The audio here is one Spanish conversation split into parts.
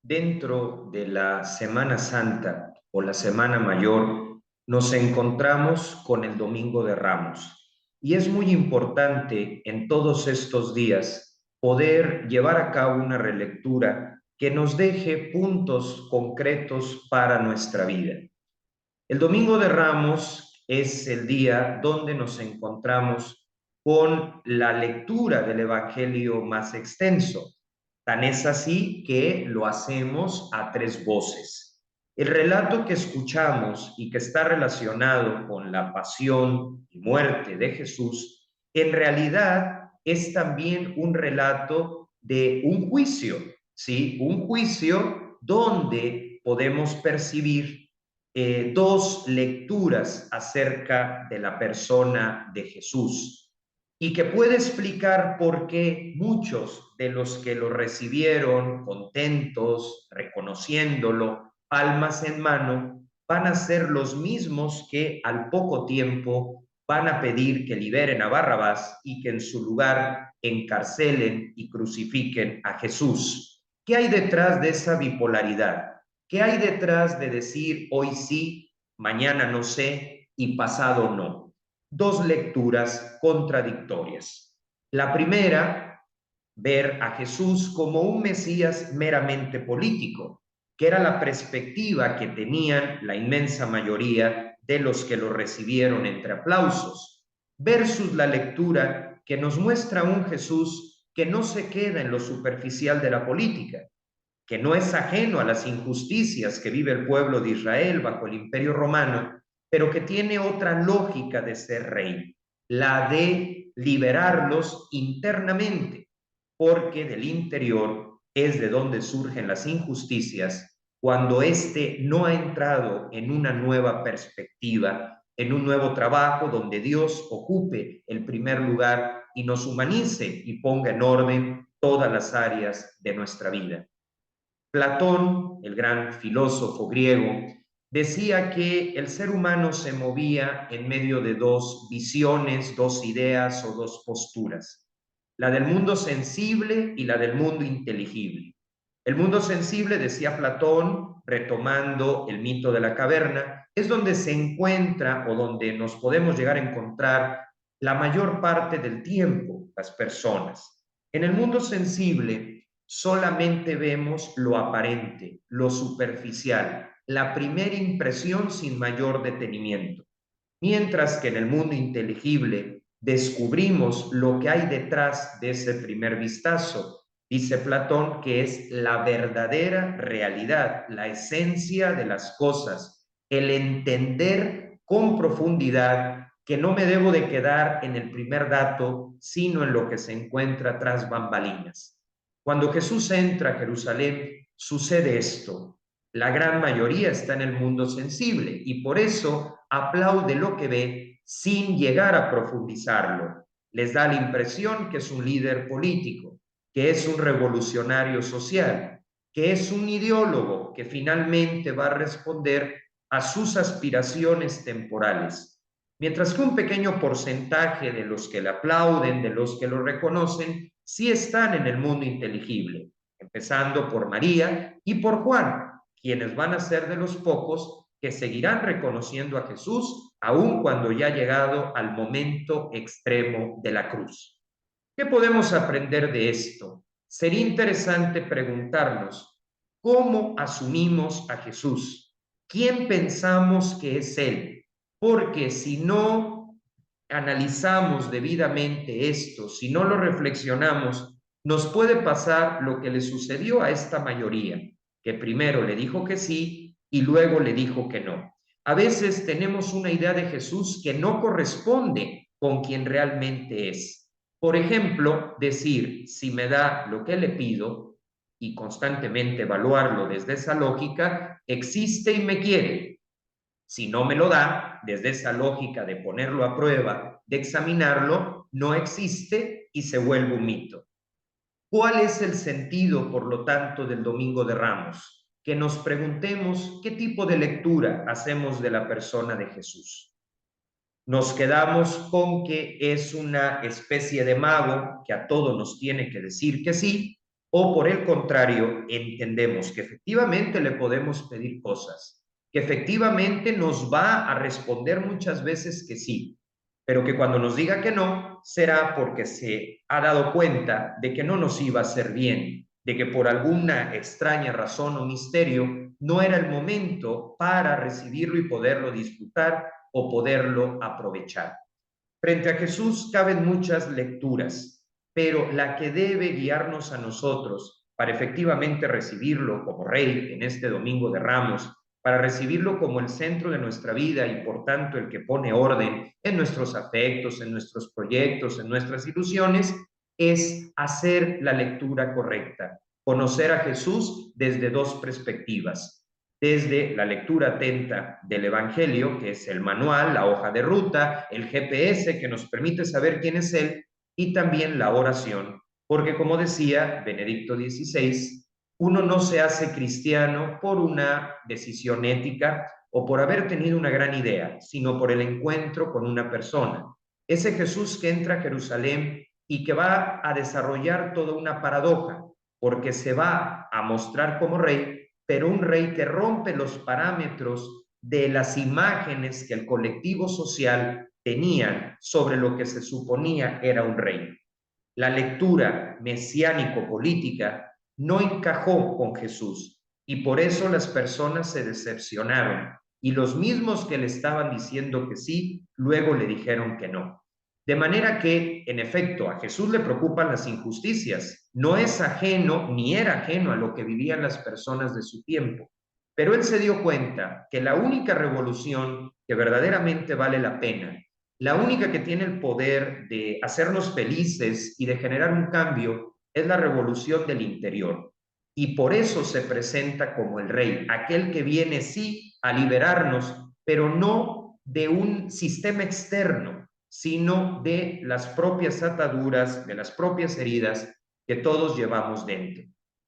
dentro de la Semana Santa o la Semana Mayor, nos encontramos con el Domingo de Ramos. Y es muy importante en todos estos días poder llevar a cabo una relectura que nos deje puntos concretos para nuestra vida. El Domingo de Ramos es el día donde nos encontramos con la lectura del Evangelio más extenso. Tan es así que lo hacemos a tres voces. El relato que escuchamos y que está relacionado con la pasión y muerte de Jesús, en realidad es también un relato de un juicio, ¿sí? Un juicio donde podemos percibir dos lecturas acerca de la persona de Jesús y que puede explicar por qué muchos de los que lo recibieron contentos, reconociéndolo, palmas en mano, van a ser los mismos que al poco tiempo van a pedir que liberen a Barrabás y que en su lugar encarcelen y crucifiquen a Jesús. ¿Qué hay detrás de esa bipolaridad? ¿Qué hay detrás de decir hoy sí, mañana no sé y pasado no? Dos lecturas contradictorias. La primera, ver a Jesús como un Mesías meramente político, que era la perspectiva que tenían la inmensa mayoría de los que lo recibieron entre aplausos, versus la lectura que nos muestra un Jesús que no se queda en lo superficial de la política, que no es ajeno a las injusticias que vive el pueblo de Israel bajo el Imperio Romano, pero que tiene otra lógica de ser rey, la de liberarlos internamente, porque del interior es de donde surgen las injusticias cuando éste no ha entrado en una nueva perspectiva, en un nuevo trabajo donde Dios ocupe el primer lugar y nos humanice y ponga en orden todas las áreas de nuestra vida. Platón, el gran filósofo griego, decía que el ser humano se movía en medio de dos visiones, dos ideas o dos posturas, la del mundo sensible y la del mundo inteligible. El mundo sensible, decía Platón, retomando el mito de la caverna, es donde se encuentra o donde nos podemos llegar a encontrar la mayor parte del tiempo las personas. En el mundo sensible solamente vemos lo aparente, lo superficial, la primera impresión sin mayor detenimiento. Mientras que en el mundo inteligible descubrimos lo que hay detrás de ese primer vistazo. Dice Platón que es la verdadera realidad, la esencia de las cosas, el entender con profundidad que no me debo de quedar en el primer dato, sino en lo que se encuentra tras bambalinas. Cuando Jesús entra a Jerusalén, sucede esto. La gran mayoría está en el mundo sensible y por eso aplaude lo que ve sin llegar a profundizarlo. Les da la impresión que es un líder político, que es un revolucionario social, que es un ideólogo que finalmente va a responder a sus aspiraciones temporales. Mientras que un pequeño porcentaje de los que le aplauden, de los que lo reconocen, sí están en el mundo inteligible, empezando por María y por Juan, quienes van a ser de los pocos que seguirán reconociendo a Jesús aun cuando ya ha llegado al momento extremo de la cruz. ¿Qué podemos aprender de esto? Sería interesante preguntarnos, ¿cómo asumimos a Jesús? ¿Quién pensamos que es Él? Porque si no analizamos debidamente esto, si no lo reflexionamos, nos puede pasar lo que le sucedió a esta mayoría, que primero le dijo que sí y luego le dijo que no. A veces tenemos una idea de Jesús que no corresponde con quien realmente es. Por ejemplo, decir, si me da lo que le pido y constantemente evaluarlo desde esa lógica, existe y me quiere. Si no me lo da, desde esa lógica de ponerlo a prueba, de examinarlo, no existe y se vuelve un mito. ¿Cuál es el sentido, por lo tanto, del Domingo de Ramos? Que nos preguntemos qué tipo de lectura hacemos de la persona de Jesús. Nos quedamos con que es una especie de mago que a todo nos tiene que decir que sí, o por el contrario, entendemos que efectivamente le podemos pedir cosas, que efectivamente nos va a responder muchas veces que sí, pero que cuando nos diga que no, será porque se ha dado cuenta de que no nos iba a hacer bien, de que por alguna extraña razón o misterio no era el momento para recibirlo y poderlo disfrutar o poderlo aprovechar. Frente a Jesús caben muchas lecturas, pero la que debe guiarnos a nosotros para efectivamente recibirlo como Rey en este Domingo de Ramos, para recibirlo como el centro de nuestra vida y por tanto el que pone orden en nuestros afectos, en nuestros proyectos, en nuestras ilusiones, es hacer la lectura correcta, conocer a Jesús desde dos perspectivas: desde la lectura atenta del Evangelio, que es el manual, la hoja de ruta, el GPS que nos permite saber quién es Él, y también la oración, porque como decía Benedicto XVI, uno no se hace cristiano por una decisión ética o por haber tenido una gran idea, sino por el encuentro con una persona. Ese Jesús que entra a Jerusalén y que va a desarrollar toda una paradoja, porque se va a mostrar como rey, pero un rey que rompe los parámetros de las imágenes que el colectivo social tenían sobre lo que se suponía era un rey. La lectura mesiánico-política no encajó con Jesús y por eso las personas se decepcionaron y los mismos que le estaban diciendo que sí, luego le dijeron que no. De manera que, en efecto, a Jesús le preocupan las injusticias. No es ajeno ni era ajeno a lo que vivían las personas de su tiempo. Pero él se dio cuenta que la única revolución que verdaderamente vale la pena, la única que tiene el poder de hacernos felices y de generar un cambio, es la revolución del interior. Y por eso se presenta como el rey, aquel que viene sí a liberarnos, pero no de un sistema externo, sino de las propias ataduras, de las propias heridas que todos llevamos dentro.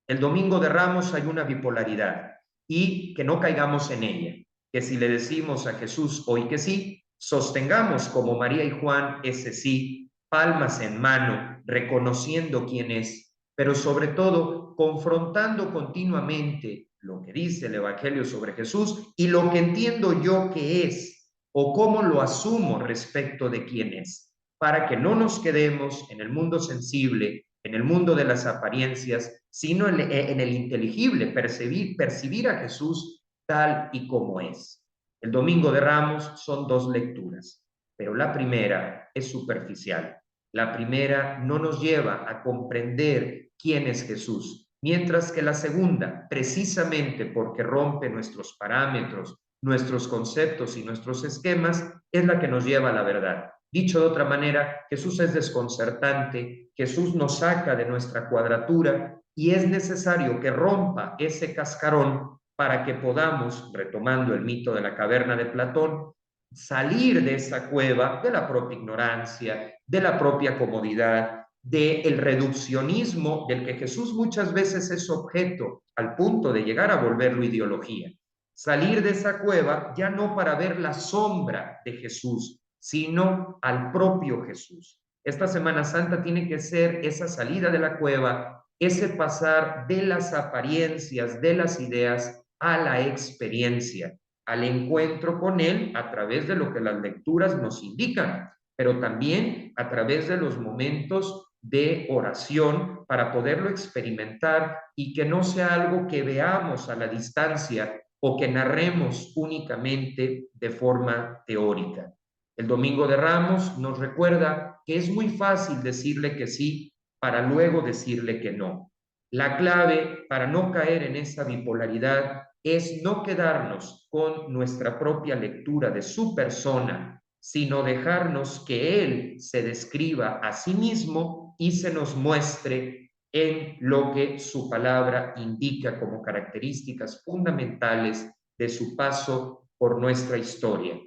El Domingo de Ramos hay una bipolaridad y que no caigamos en ella, que si le decimos a Jesús hoy que sí, sostengamos como María y Juan ese sí, palmas en mano, reconociendo quién es, pero sobre todo confrontando continuamente lo que dice el Evangelio sobre Jesús y lo que entiendo yo que es o cómo lo asumo respecto de quién es, para que no nos quedemos en el mundo sensible, en el mundo de las apariencias, sino en el inteligible, percibir a Jesús tal y como es. El Domingo de Ramos son dos lecturas, pero la primera es superficial. La primera no nos lleva a comprender quién es Jesús, mientras que la segunda, precisamente porque rompe nuestros parámetros, nuestros conceptos y nuestros esquemas, es la que nos lleva a la verdad. Dicho de otra manera, Jesús es desconcertante, Jesús nos saca de nuestra cuadratura y es necesario que rompa ese cascarón para que podamos, retomando el mito de la caverna de Platón, salir de esa cueva de la propia ignorancia, de la propia comodidad, del reduccionismo del que Jesús muchas veces es objeto, al punto de llegar a volverlo ideología. Salir de esa cueva ya no para ver la sombra de Jesús, sino al propio Jesús. Esta Semana Santa tiene que ser esa salida de la cueva, ese pasar de las apariencias, de las ideas, a la experiencia, al encuentro con Él a través de lo que las lecturas nos indican, pero también a través de los momentos de oración para poderlo experimentar y que no sea algo que veamos a la distancia o que narremos únicamente de forma teórica. El Domingo de Ramos nos recuerda que es muy fácil decirle que sí para luego decirle que no. La clave para no caer en esa bipolaridad es no quedarnos con nuestra propia lectura de su persona, sino dejarnos que Él se describa a sí mismo y se nos muestre en lo que su palabra indica como características fundamentales de su paso por nuestra historia.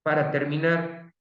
Para terminar,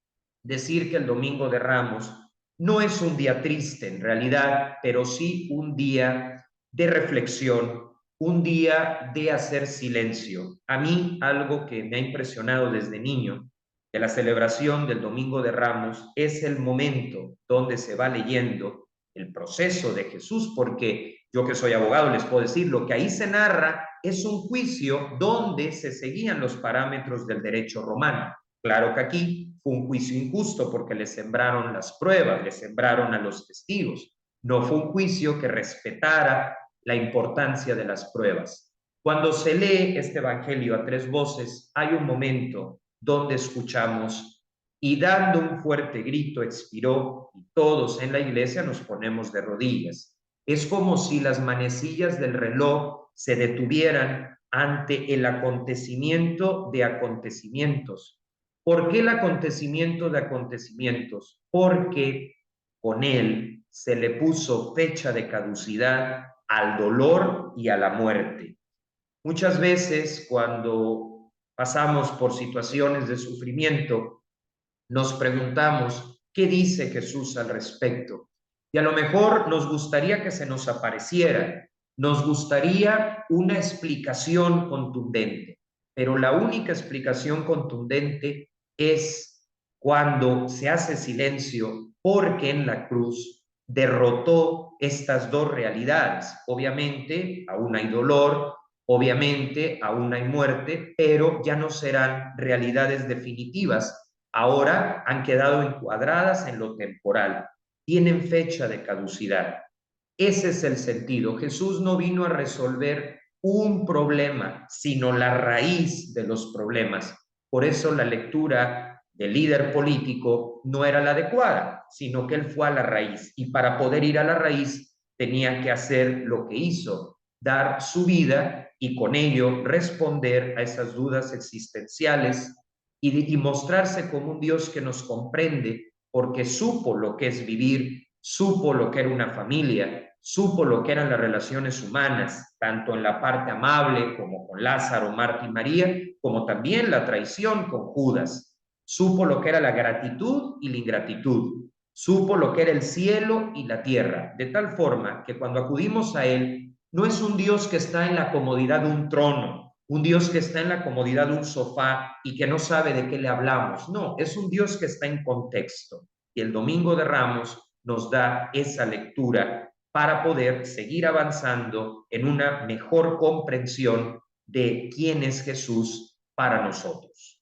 decir que el Domingo de Ramos no es un día triste en realidad, pero sí un día de reflexión, un día de hacer silencio. A mí algo que me ha impresionado desde niño de la celebración del Domingo de Ramos es el momento donde se va leyendo el proceso de Jesús, porque Yo que soy abogado les puedo decir, lo que ahí se narra es un juicio donde se seguían los parámetros del derecho romano. Claro que aquí fue un juicio injusto porque le sembraron las pruebas, le sembraron a los testigos. No fue un juicio que respetara la importancia de las pruebas. Cuando se lee este evangelio a tres voces, hay un momento donde escuchamos y dando un fuerte grito expiró y todos en la iglesia nos ponemos de rodillas. Es como si las manecillas del reloj se detuvieran ante el acontecimiento de acontecimientos. ¿Por qué el acontecimiento de acontecimientos? Porque con él se le puso fecha de caducidad al dolor y a la muerte. Muchas veces cuando pasamos por situaciones de sufrimiento, nos preguntamos, ¿qué dice Jesús al respecto? Y a lo mejor nos gustaría que se nos apareciera, nos gustaría una explicación contundente, pero la única explicación contundente es cuando se hace silencio, porque en la cruz derrotó estas dos realidades. Obviamente, aún hay dolor, obviamente, aún hay muerte, pero ya no serán realidades definitivas. Ahora han quedado encuadradas en lo temporal, tienen fecha de caducidad. Ese es el sentido. Jesús no vino a resolver un problema, sino la raíz de los problemas. Por eso la lectura del líder político no era la adecuada, sino que él fue a la raíz. Y para poder ir a la raíz tenía que hacer lo que hizo, dar su vida y con ello responder a esas dudas existenciales y mostrarse como un Dios que nos comprende porque supo lo que es vivir, supo lo que era una familia, supo lo que eran las relaciones humanas, tanto en la parte amable como con Lázaro, Marta y María, como también la traición con Judas. Supo lo que era la gratitud y la ingratitud, supo lo que era el cielo y la tierra, de tal forma que cuando acudimos a Él, no es un Dios que está en la comodidad de un trono, un Dios que está en la comodidad de un sofá y que no sabe de qué le hablamos. No, es un Dios que está en contexto. Y el Domingo de Ramos nos da esa lectura para poder seguir avanzando en una mejor comprensión de quién es Jesús para nosotros.